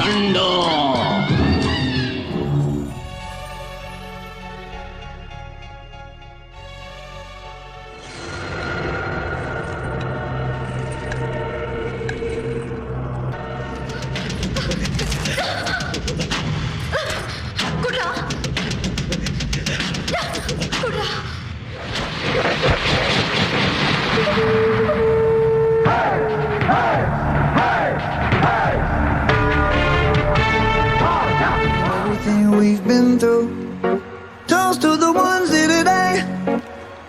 கண்டோ. Everything we've been through. Toast to the ones here today.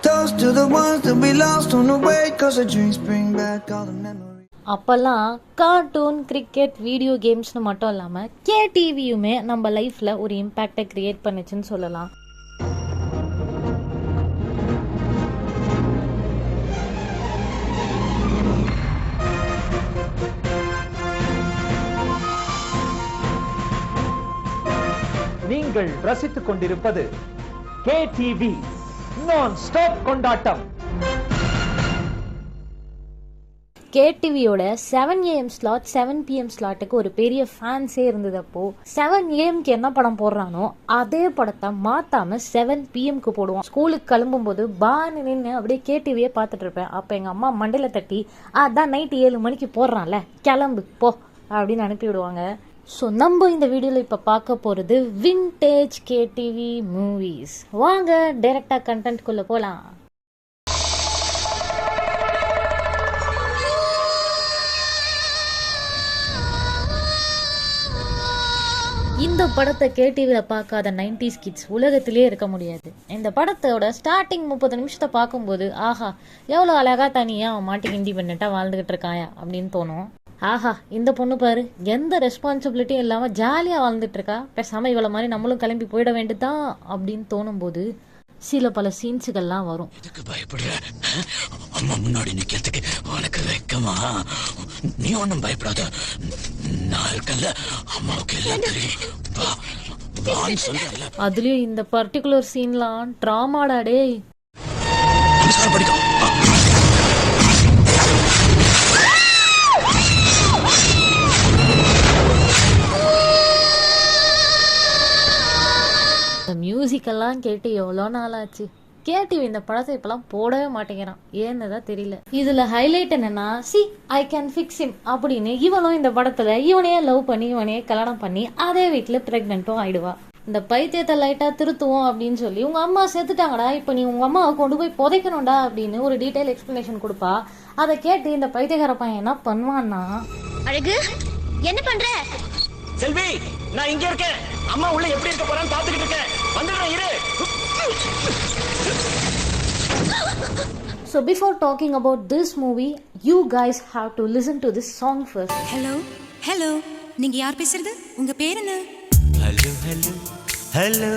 Toast to the ones that we lost on the way. Cause the drinks bring back all the memories. அப்போல்லாம் cartoon, cricket, video கேம்ஸ்னு மட்டும் இல்லாமல் கேடிவியுமே நம்ம லைஃப்பில் ஒரு இம்பேக்டை create பண்ணுச்சுன்னு சொல்லலாம். நீங்கள் ரசித்துக் கொண்டிருப்பது KTV நான் ஸ்டாப் கொண்டாட்டம். கேடிவியோட 7 AM ஸ்லாட் 7 PM ஸ்லாட்டுக்கு ஒரு பெரிய ஃபேன்ஸே இருந்தது. அப்போ 7 AMக்கு என்ன படம் போடுறானோ அதே படத்தை மாத்தாம 7 PMக்கு போடுவோம். ஸ்கூலுக்கு கிளம்பும் போது பான்னு நின்று அப்படியே கேடிவியே பார்த்துட்டு இருப்பேன். அப்ப எங்க அம்மா மண்டையில தட்டி அதான் நைட்டு 7 மணிக்கு போடுறான்ல கிளம்பு போ அப்படின்னு அனுப்பி விடுவாங்க. ஸோ நம்ம இந்த வீடியோவில் இப்போ பார்க்க போகிறது விண்டேஜ் கேடிவி மூவிஸ். வாங்க டைரக்டாக கண்டென்ட்குள்ளே போகலாம். இந்த படத்தை கேடிவியில் பார்க்காத 90s கிட்ஸ் உலகத்திலே இருக்க முடியாது. இந்த படத்தோட ஸ்டார்டிங் 30 நிமிஷத்தை பார்க்கும்போது ஆஹா எவ்வளோ அழகா தனியாக அவன் மாட்டுக்கு இண்டிபெண்ட்டாக வாழ்ந்துகிட்டு இருக்காயா அப்படின்னு தோணும். ஆஹா இந்த பொண்ணு பாரு எந்த ரெஸ்பான்சிபிலிட்டியும் இல்லாமல் ஜாலியாக வாழ்ந்துட்டு இருக்கா, பேசாமல் இவ்வளோ மாதிரி நம்மளும் கிளம்பி போயிட வேண்டியதான் அப்படின்னு தோணும் போது சில பல சீன்ஸுகள்லாம் வரும். எதுக்கு பயப்படுற? அம்மா முன்னாடி நிக்கிறதுக்கு உனக்கு வெக்கமா? நீ ஒன்னும் பயப்படாத, நான் இருக்கல, அம்மாவுக்கு எல்லாம் தெரியும். அதுலயும் இந்த பர்டிகுலர் சீன்லாம் டிராமாடா டேய். படிக்கும் மியூசிக்கெல்லாம் கேட்டு எவ்வளோ நாள் ஆச்சு. கேடிவி இந்த படத்தை இப்பெல்லாம் போடவே மாட்டேங்கிறான், ஏன்னு தான் தெரியல. இதுல ஹைலைட் என்னன்னா C I can fix him அப்படின்னு இவனும் இந்த படத்துல இவனையே லவ் பண்ணி இவனையே கல்யாணம் பண்ணி அதே வீட்டுல பிரெக்னென்ட்டும் ஆயிடுவா. இந்த பைத்தியத்தை லைட்டா திருத்துவோம் அப்படின்னு சொல்லி உங்க அம்மா செத்துட்டாங்கடா, இப்ப நீ உங்க அம்மாவை கொண்டு போய் புதைக்கணும்டா அப்படின்னு ஒரு டீடைல் எக்ஸ்பிளனேஷன் கொடுப்பா. அதை கேட்டு இந்த பைத்தியக்கார பையன் என்ன பண்ணுவான்னா, அழகு என்ன பண்ற? செல்வி நான் இங்க இருக்கேன், அம்மா உள்ள எப்படி இருக்க போறான்னு பாத்துக்கிட்டு இருக்கேன், வந்துடுறேன் இரு. So before talking about this movie, you guys have to listen to this song first. Hello, hello. நீங்க யார் பேசுறது? உங்க பேர் என்ன? Hello, hello, hello.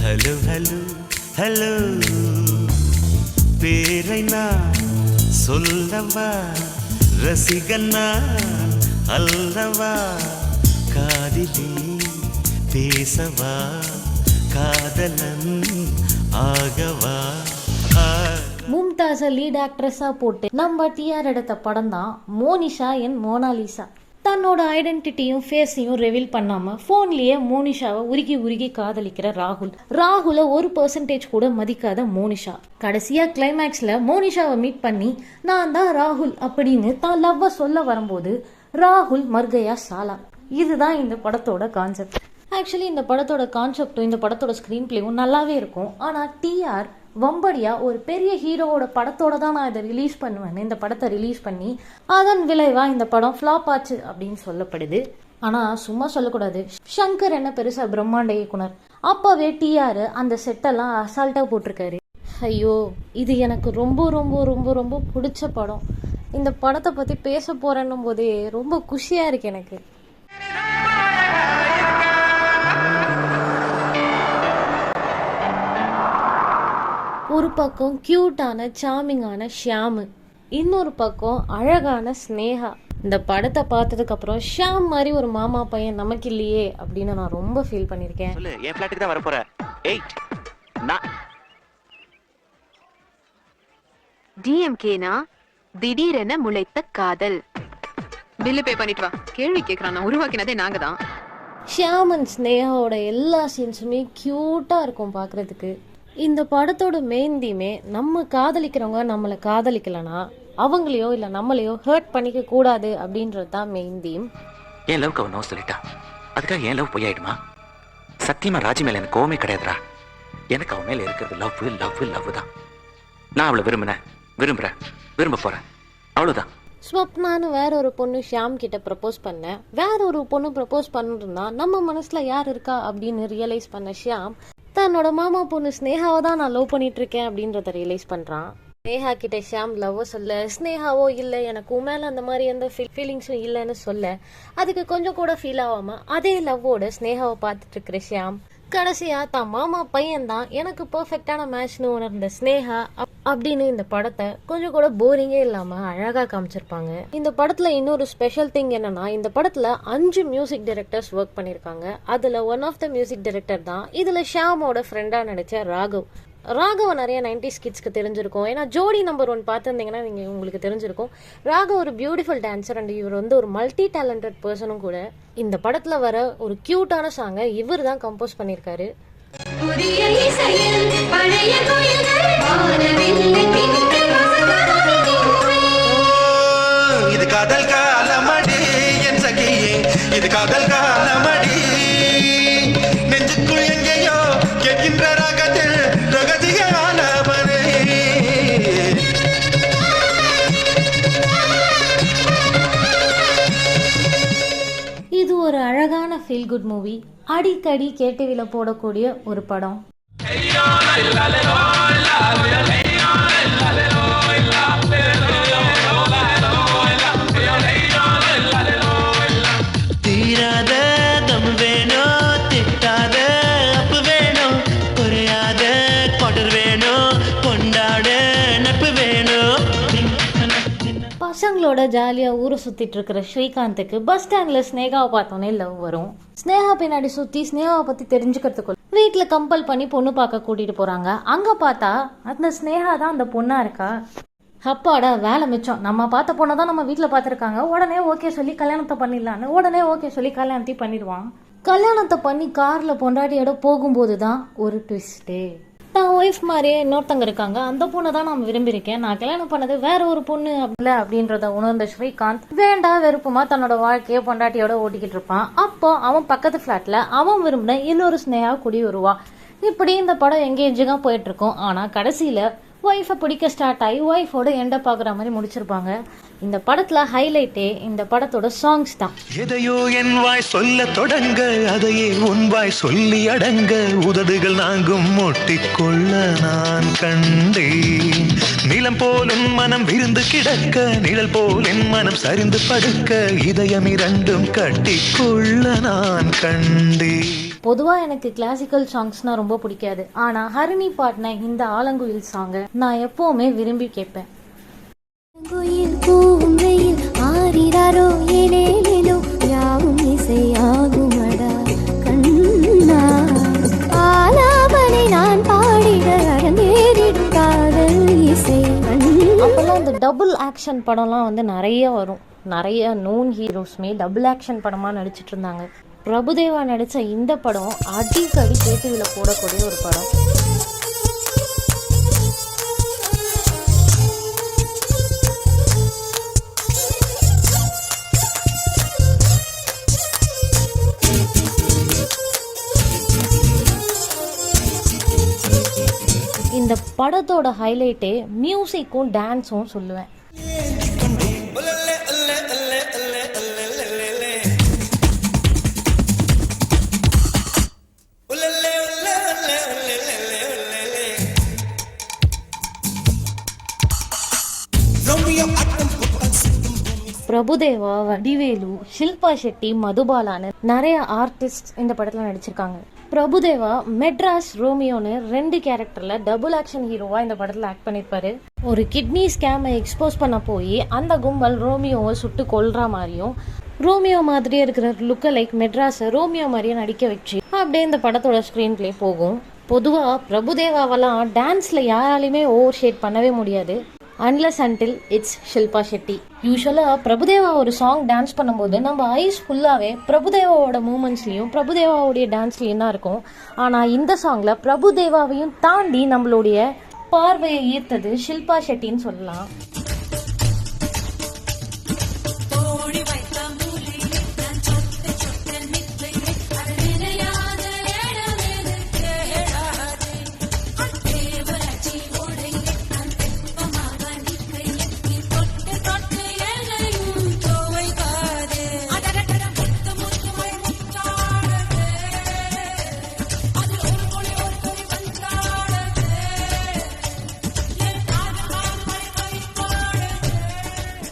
Hello, hello, hello. பேரை நான் சொல்லவா, ரசிகனா அல்லவா, காதிலே பேசவா, காதலன் ஆகவா. மும்தாஸை லீட் ஆக்ட்ரஸா போட்டு நம்ம டிஆர் எடுத்த படம் தான் மோனிஷா என் மோனாலிசா. தன்னோட ஐடென்டிட்டியும் ஃபேஸையும் ரெவீல் பண்ணாம போன்லயே மோனிஷாவை உருகி உருகி காதலிக்கிற ராகுல 1% கூட மதிக்காத மோனிஷா கடைசியா கிளைமேக்ஸ்ல மோனிஷாவை மீட் பண்ணி நான் தான் ராகுல் அப்படின்னு தான் லவ்வ சொல்ல வரும்போது ராகுல் மர்கையா சாலா. இதுதான் இந்த படத்தோட கான்செப்ட். ஆக்சுவலி இந்த படத்தோட கான்செப்டும் இந்த படத்தோட ஸ்க்ரீன் பிளேவும் நல்லாவே இருக்கும். ஆனால் டிஆர் வம்படியா ஒரு பெரிய ஹீரோவோட படத்தோட தான் நான் இதை ரிலீஸ் பண்ணுவேன்னு இந்த படத்தை ரிலீஸ் பண்ணி அதன் விளைவா இந்த படம் ஃப்ளாப் ஆச்சு அப்படின்னு சொல்லப்படுது. ஆனால் சும்மா சொல்லக்கூடாது, ஷங்கர் என்ன பெருசா பிரம்மாண்ட இயக்குனர், அப்பவே டிஆர் அந்த செட்டெல்லாம் அசால்ட்டா போட்டிருக்காரு. ஐயோ இது எனக்கு ரொம்ப ரொம்ப ரொம்ப ரொம்ப பிடிச்ச படம். இந்த படத்தை பற்றி பேச போறேன்னும் போதே ரொம்ப குஷியாக இருக்கு எனக்கு. ஒரு பக்கம் கியூட்டான சாமிங்கான ஷியாமு, இன்னொரு பக்கம் அழகான ஸ்னேகா. இந்த படத்தை பார்த்ததுக்கு அப்புறம் ஷியாம் மாதிரி ஒரு மாமா பையன் நமக்கு இல்லையே அப்படின்னு நான் ரொம்ப ஃபீல் பண்ணிருக்கேன். என் ஃபிளாட்டுக்கு தான் வரப்போற 8 டிஎம்கேனா திடீரென முளைத்த காதல், பில்லு பே பண்ணிட்டு வா. கேள்வி கேக்குறான், உருவாக்கினதே நாங்க தான். ஷியாம் அண்ட் ஸ்னேகாவோட எல்லா சீன்ஸுமே க்யூட்டாக இருக்கும் பார்க்குறதுக்கு. இந்த படத்தோட மெயின் தீமே நம்ம காதலிக்கிறவங்க நம்மளை காதலிக்கலைன்னா அவங்களையோ இல்லை நம்மளையோ ஹர்ட் பண்ணிக்க கூடாது அப்படின்றது தான் மெயின் தீம். என் லவ்க்கு அவன் நோ சொல்லிட்டா, அதுக்காக என் லவ் பொய்யாயிடுமா? சத்தியமா ராஜி மேல எனக்கு கோவமே கிடையாதுடா. எனக்கு அவன் மேல இருக்கிறது லவ் லவ் லவ் தான். நான் அவளை விரும்புறேன், விரும்ப போறேன், அவ்வளவுதான். ஸ்வப்னான்னு வேற ஒரு பொண்ணு ஷியாம் கிட்ட ப்ரப்போஸ் பண்ண, வேற ஒரு பொண்ணு ப்ரப்போஸ் பண்ணிருந்தா நம்ம மனசுல யார் இருக்கா அப்படின்னு ரியலைஸ் பண்ண ஷியாம் தன்னோட மாமா பொண்ணு ஸ்னேகாவை தான் நான் லவ் பண்ணிட்டு இருக்கேன் அப்படின்றத ரியலைஸ் பண்றான். ஸ்னேகா கிட்ட ஷியாம் லவ்வோ சொல்ல, ஸ்னேகாவோ இல்லை எனக்கு உண்மையில அந்த மாதிரி எந்த ஃபீலிங்ஸும் இல்லைன்னு சொல்ல, அதுக்கு கொஞ்சம் கூட ஃபீல் ஆகாம அதே லவ்வோட ஸ்னேகாவை பார்த்துட்டு இருக்கிற ஷியாம் கடைசியா தான் மாமா பையன் தான் எனக்கு பெர்ஃபெக்டான மேட்ச்னு உணர்ந்த ஸ்னேகா அப்படின்னு இந்த படத்தை கொஞ்சம் கூட போரிங்கே இல்லாம அழகா காமிச்சிருப்பாங்க. இந்த படத்துல இன்னொரு ஸ்பெஷல் திங் என்னன்னா, இந்த படத்துல 5 மியூசிக் டைரக்டர்ஸ் ஒர்க் பண்ணிருக்காங்க. அதுல one of the music director தான் இதுல ஷியாமோட ஃப்ரெண்டா நடிச்ச ராகவ நிறைய 90s கிட்ஸ்க்கு தெரிஞ்சிருக்கும். ஏன்னா ஜோடி நம்பர் 1 பார்த்துருந்தீங்கன்னா நீங்கள் உங்களுக்கு தெரிஞ்சிருக்கும். ராகவ் ஒரு பியூட்டிஃபுல் டான்சர் அண்ட் இவர் வந்து ஒரு மல்டி டேலண்டட் பர்சனும் கூட. இந்த படத்தில் வர ஒரு க்யூட்டான சாங்கை இவர் தான் கம்போஸ் பண்ணியிருக்காரு. இது காதல் காலமடி என் சகியே, இது காதல் காலமடி நெஞ்சுக்குள் எங்கேயோ கேட்கின்ற ராகத்தில் ரகசியமானவனே. இது ஒரு அழகான ஃபீல் குட் மூவி. அடிக்கடி கேடிவில போடக்கூடிய ஒரு படம். தீராத தம் வேணும், திட்டாத அப்பு வேணும், குறையாத கொடர் வேணும், கொண்டாட நட்பு வேணும். பசங்களோட ஜாலியா ஊரை சுத்திட்டு இருக்கிற ஸ்ரீகாந்துக்கு பஸ் ஸ்டாண்ட்ல ஸ்னேகாவை பார்த்தோன்னே லவ் வரும். ஸ்னேகா பின்னாடி சுத்தி ஸ்னேகாவை பத்தி தெரிஞ்சுக்கிறதுக்குள்ள வீட்டுல கம்பல் பண்ணி பொண்ணு பார்க்க கூட்டிட்டு போறாங்க. அங்க பார்த்தா அந்த ஸ்னேகா தான் அந்த பொண்ணா இருக்கா. அப்பாடா வேலை மிச்சம், நம்ம பார்த்த பொண்ணை தான் நம்ம வீட்டில் பார்த்துருக்காங்க, உடனே ஓகே சொல்லி கல்யாணத்தை பண்ணிடலான்னு உடனே ஓகே சொல்லி கல்யாணத்தையும் பண்ணிடுவான். கல்யாணத்தை பண்ணி காரில் பொண்டாட்டியோட போகும்போது தான் ஒரு ட்விஸ்ட்டு. தான் ஒய்ஃப் மாதிரியே இன்னொருத்தங்க இருக்காங்க, அந்த பொண்ணை தான் நான் விரும்பியிருக்கேன், நான் கல்யாணம் பண்ணது வேற ஒரு பொண்ணு அப்படில அப்படின்றத உணர்ந்த ஸ்ரீகாந்த் வேண்டா வெறுப்புமா தன்னோட வாழ்க்கையை பொண்டாட்டியோட ஓட்டிக்கிட்டு இருப்பான். அப்போ அவன் பக்கத்து ஃப்ளாட்டில் அவன் விரும்பின இன்னொரு ஸ்னேகா குடி வருவா. இப்படி இந்த படம் எங்கேஜிங்காக போயிட்டு இருக்கும். ஆனால் கடைசியில் ஒய்ஃபை பிடிக்க ஸ்டார்ட் ஆகி ஒய்ஃபோட எண்டை பார்க்குற மாதிரி முடிச்சிருப்பாங்க. இந்த படத்துல ஹைலைட்டே இந்த படத்தோட சாங்ஸ் தான். எதையோ என் வாய் சொல்ல தொடங்க, அதையே உன் வாய் சொல்லி அடங்க, உதடுகள் நாங்கும் ஒட்டிக்கொள்ள நான் கண்டேன். நிலம் போல் என் மனம் விருந்து கிடக்க, நிழல் போல் என் மனம் சரிந்து படுக்க, இதயம் இரண்டும் கட்டிக்கொள்ள நான் கண்டேன். பொதுவா எனக்கு கிளாசிக்கல் சாங்ஸ்னா ரொம்ப பிடிக்காது. ஆனா ஹரிணி பாடின இந்த ஆலங்குயில் சாங்கை நான் எப்பவுமே விரும்பி கேட்பேன். அப்பெல்லாம் இந்த டபுள் ஆக்ஷன் படம்லாம் வந்து நிறைய வரும். நிறைய நோன் ஹீரோஸ்மே டபுள் ஆக்ஷன் படமா நடிச்சிட்டு இருந்தாங்க. பிரபுதேவா நடிச்ச இந்த படம் அடிக்கடி கேடிவில போடக்கூடிய ஒரு படம். இந்த படத்தோட ஹைலைட்டே மியூசிக்கும் டான்ஸும் சொல்லுவேன். பிரபுதேவா, வடிவேலு, ஷில்பா ஷெட்டி, மதுபாலான்னு நிறைய ஆர்டிஸ்ட் இந்த படத்துல நடிச்சிருக்காங்க. பிரபுதேவா மெட்ராஸ் ரோமியோன்னு 2 கேரக்டர்ல டபுள் ஆக்ஷன் ஹீரோவா இந்த படத்துல ஆக்ட் பண்ணிருப்பாரு. ஒரு கிட்னி ஸ்கேமை எக்ஸ்போஸ் பண்ண போய் அந்த கும்பல் ரோமியோவை சுட்டு கொல்ற மாதிரியும், ரோமியோ மாதிரியே இருக்கிற லுக்க லைக் மெட்ராஸை ரோமியோ மாதிரியே நடிக்க வச்சு அப்படியே இந்த படத்தோட ஸ்க்ரீன் பிளே போகும். பொதுவா பிரபுதேவாவெல்லாம் டான்ஸ்ல யாராலையுமே ஓவர் ஷேட் பண்ணவே முடியாது. Unless until it's Shilpa Shetty. யூஸ்வலாக பிரபுதேவா ஒரு சாங் டான்ஸ் பண்ணும்போது நம்ம ஐஸ் ஃபுல்லாகவே பிரபுதேவாவோட மூமெண்ட்ஸ்லையும் பிரபுதேவாவுடைய டான்ஸ்லையும் தான் இருக்கும். ஆனால் இந்த சாங்கில் பிரபுதேவாவையும் தாண்டி நம்மளுடைய பார்வையை ஈர்த்தது ஷில்பா ஷெட்டின்னு சொல்லலாம்.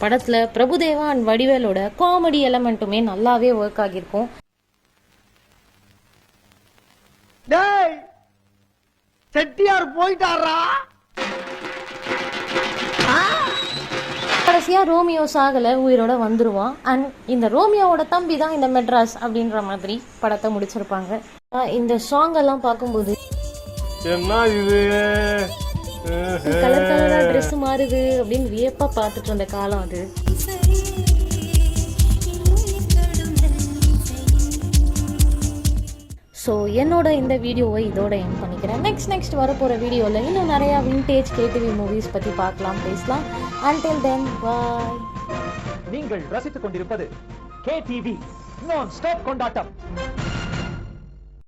படத்தில் பிரபுதேவா அண்ட் வடிவேலோட காமெடி எலமெண்ட்டுமே நல்லாவே ஒர்க் ஆகியிருக்கும். செட்டியார் போயிட்டாரா? கடைசியா ரோமியோ சாகல, உயிரோட வந்துருவான். அண்ட் இந்த ரோமியோவோட தம்பி தான் இந்த மெட்ராஸ் அப்படின்ற மாதிரி படத்தை முடிச்சிருப்பாங்க. இந்த சாங் எல்லாம் பார்க்கும்போது கலர் கலரா ட்ரெஸ் மாறுது அப்படின்னு வியப்பா பார்த்துட்டு இருந்த காலம் அது. ஸோ என்னோட இந்த வீடியோவை இதோட என் பண்ணிக்கிறேன். நெக்ஸ்ட் வரப்போகிற வீடியோவில் இன்னும் நிறையா விண்டேஜ் கேடிவி மூவிஸ் பற்றி பார்க்கலாம், பேசலாம். Until then, bye. நீங்கள் ரசித்துக் கொண்டிருப்பது KTV நான் ஸ்டாப் கொண்டாட்டம்.